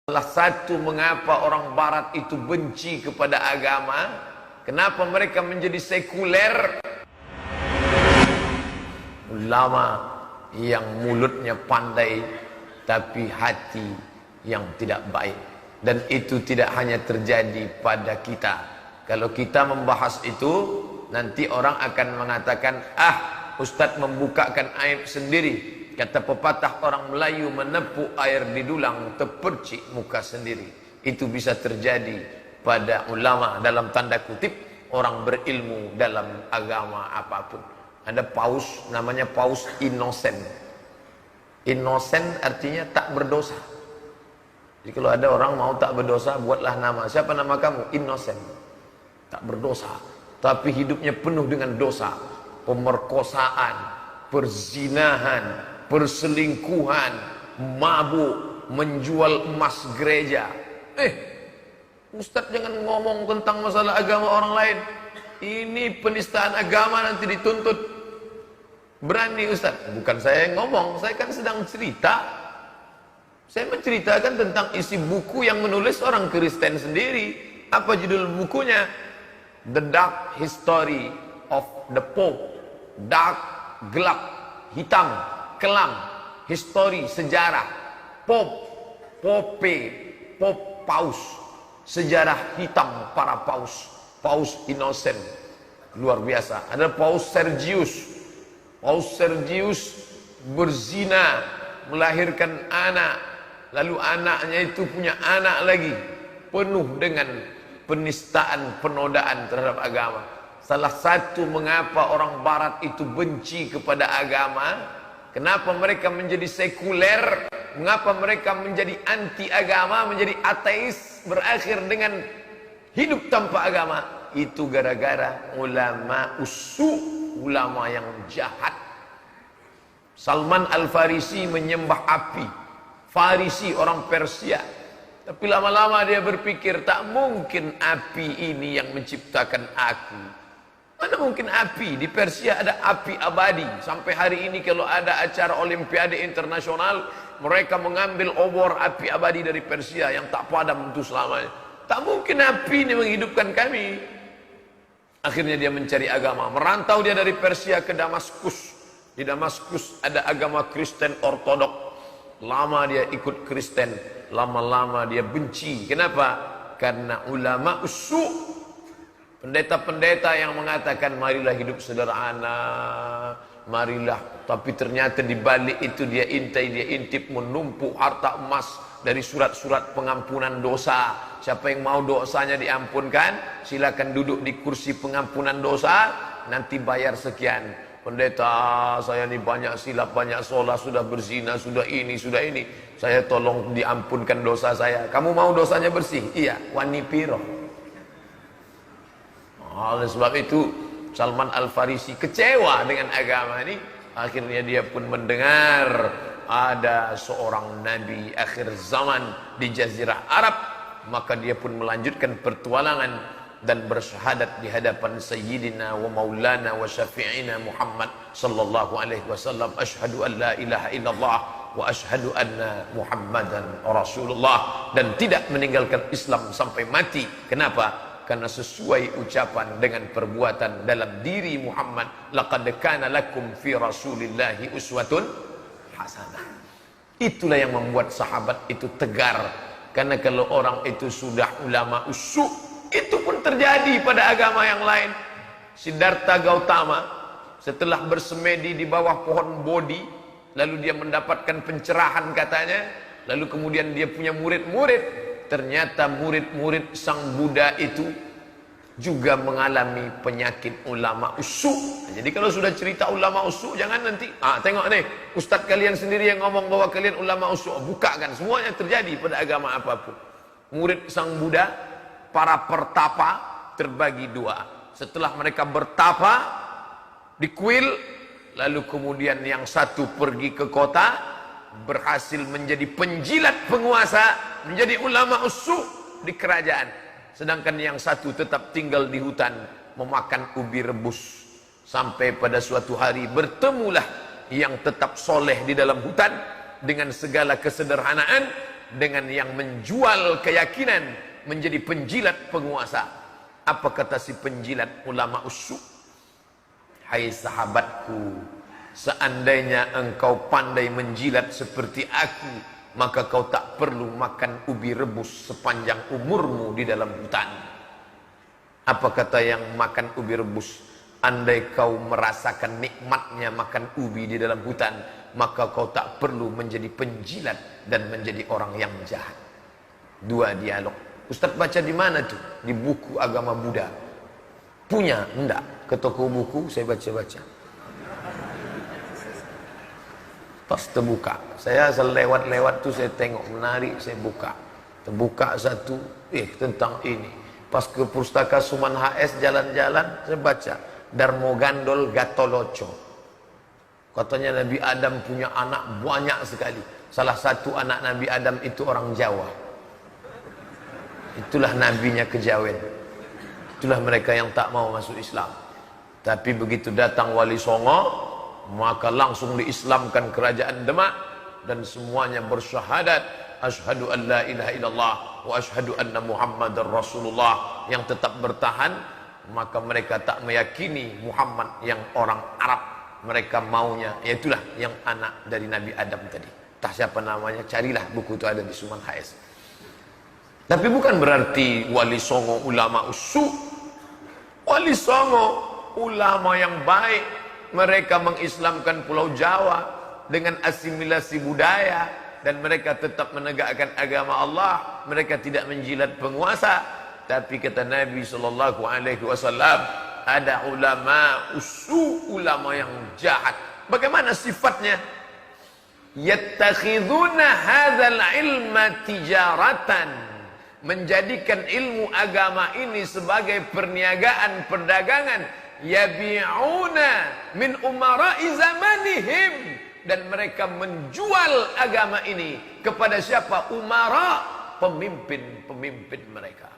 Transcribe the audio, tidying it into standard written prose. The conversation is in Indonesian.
Salah satu mengapa orang barat itu benci kepada agama, kenapa mereka menjadi sekuler, ulama yang mulutnya pandai tapi hati yang tidak baik. Dan itu tidak hanya terjadi pada kita. Kalau kita membahas itu, nanti orang akan mengatakan, Ustadz membukakan aib sendiri. Kata pepatah orang Melayu, menepuk air di dulang, terpercik muka sendiri. Itu bisa terjadi pada ulama, dalam tanda kutip, orang berilmu dalam agama apapun. Ada paus, namanya paus Innocent. Innocent artinya tak berdosa. Jadi kalau ada orang mau tak berdosa, buatlah nama. Siapa nama kamu? Innocent. Tak berdosa, tapi hidupnya penuh dengan dosa. Pemerkosaan, perzinahan, perselingkuhan, mabuk, menjual emas gereja. Ustadz jangan ngomong tentang masalah agama orang lain. Ini penistaan agama, nanti dituntut. Berani Ustadz? Bukan saya yang ngomong, saya kan sedang cerita. Saya menceritakan tentang isi buku yang menulis orang Kristen sendiri. Apa judul bukunya? The Dark History of the Pope. Dark, gelap, hitam, kelam, histori, sejarah, pope, paus, sejarah hitam para paus, paus Innocent, luar biasa. Ada paus Sergius berzina, melahirkan anak, lalu anaknya itu punya anak lagi, penuh dengan penistaan, penodaan terhadap agama. Salah satu mengapa orang barat itu benci kepada agama, kenapa mereka menjadi sekuler, mengapa mereka menjadi anti agama, menjadi ateis, berakhir dengan hidup tanpa agama, itu gara-gara ulama ulama yang jahat. Salman Al-Farisi menyembah api. Farisi orang Persia. Tapi lama-lama dia berpikir, tak mungkin api ini yang menciptakan aku. Mana mungkin api? Di Persia ada api abadi. Sampai hari ini kalau ada acara olimpiade internasional, mereka mengambil obor api abadi dari Persia yang tak padam untuk selamanya. Tak mungkin api ini menghidupkan kami. Akhirnya dia mencari agama. Merantau dia dari Persia ke Damaskus. Di Damaskus ada agama Kristen Ortodok. Lama dia ikut Kristen, lama-lama dia benci. Kenapa? Karena ulama pendeta-pendeta yang mengatakan marilah hidup sederhana, marilah, tapi ternyata di balik itu dia intip menumpuk harta emas dari surat-surat pengampunan dosa. Siapa yang mau dosanya diampunkan, silakan duduk di kursi pengampunan dosa, nanti bayar sekian. Pendeta, saya ini banyak silap, banyak salah, sudah berzina, sudah ini, saya tolong diampunkan dosa saya. Kamu mau dosanya bersih? Iya, wani piro. Oleh sebab itu Salman Al-Farisi kecewa dengan agama ini. Akhirnya dia pun mendengar ada seorang nabi akhir zaman di Jazirah Arab. Maka dia pun melanjutkan pertualangan dan bersyahadat di hadapan Sayyidina wa Maulana wa Syafi'ina Muhammad sallallahu alaihi wasallam, asyhadu an la ilaha illallah wa asyhadu anna Muhammadan Rasulullah, dan tidak meninggalkan Islam sampai mati. Kenapa? Karena sesuai ucapan dengan perbuatan dalam diri Muhammad, laqad kana lakum fi rasulillahi uswatun hasanah. Itulah yang membuat sahabat itu tegar. Karena kalau orang itu sudah ulama itu pun terjadi pada agama yang lain. Siddhartha Gautama setelah bersemedi di bawah pohon Bodhi, lalu dia mendapatkan pencerahan katanya, lalu kemudian dia punya murid-murid. Ternyata murid-murid sang Buddha itu juga mengalami penyakit ulama Jadi kalau sudah cerita ulama jangan nanti, tengok nih, ustadz kalian sendiri yang ngomong bahwa kalian ulama buka kan, semuanya terjadi pada agama apapun. Murid sang Buddha, para pertapa terbagi dua. Setelah mereka bertapa di kuil, lalu kemudian yang satu pergi ke kota, berhasil menjadi penjilat penguasa, menjadi ulama di kerajaan. Sedangkan yang satu tetap tinggal di hutan, memakan ubi rebus. Sampai pada suatu hari bertemulah yang tetap soleh di dalam hutan dengan segala kesederhanaan dengan yang menjual keyakinan menjadi penjilat penguasa. Apa kata si penjilat ulama usyuk? Hai sahabatku, seandainya engkau pandai menjilat seperti aku, maka kau tak perlu makan ubi rebus sepanjang umurmu di dalam hutan. Apa kata yang makan ubi rebus? Andai kau merasakan nikmatnya makan ubi di dalam hutan, maka kau tak perlu menjadi penjilat dan menjadi orang yang jahat. Dua dialog. Ustaz baca di mana tuh? Di buku agama Buddha. Punya? Enggak. Ke toko buku saya baca-baca. Pas terbuka, saya asal lewat-lewat tuh saya tengok menarik, saya buka. Terbuka satu, tentang ini. Pas ke Pustaka Suman HS jalan-jalan, saya baca Darmo Gandol Gatoloco. Katanya Nabi Adam punya anak banyak sekali. Salah satu anak Nabi Adam itu orang Jawa. Itulah nabinya kejawen. Itulah mereka yang tak mau masuk Islam. Tapi begitu datang Wali Songo, maka langsung diislamkan kerajaan Demak dan semuanya bersyahadat asyhadu an la ilaha illallah wa asyhadu anna Muhammadar Rasulullah. Yang tetap bertahan, maka mereka tak meyakini Muhammad yang orang Arab. Mereka maunya, yaitulah yang anak dari Nabi Adam tadi. Tak siapa namanya, carilah buku itu ada di Suman HS. Tapi bukan berarti Wali Songo ulama usyuk. Wali Songo ulama yang baik. Mereka mengislamkan Pulau Jawa dengan asimilasi budaya, dan mereka tetap menegakkan agama Allah. Mereka tidak menjilat penguasa. Tapi kata Nabi SAW, ada ulama usyuk, ulama yang jahat. Bagaimana sifatnya? Yattakhiduna hadzal ilma tijaratan, menjadikan ilmu agama ini sebagai perniagaan, perdagangan. Yabi'una min umara'i zamanihim, dan mereka menjual agama ini kepada siapa? Umara, pemimpin-pemimpin mereka.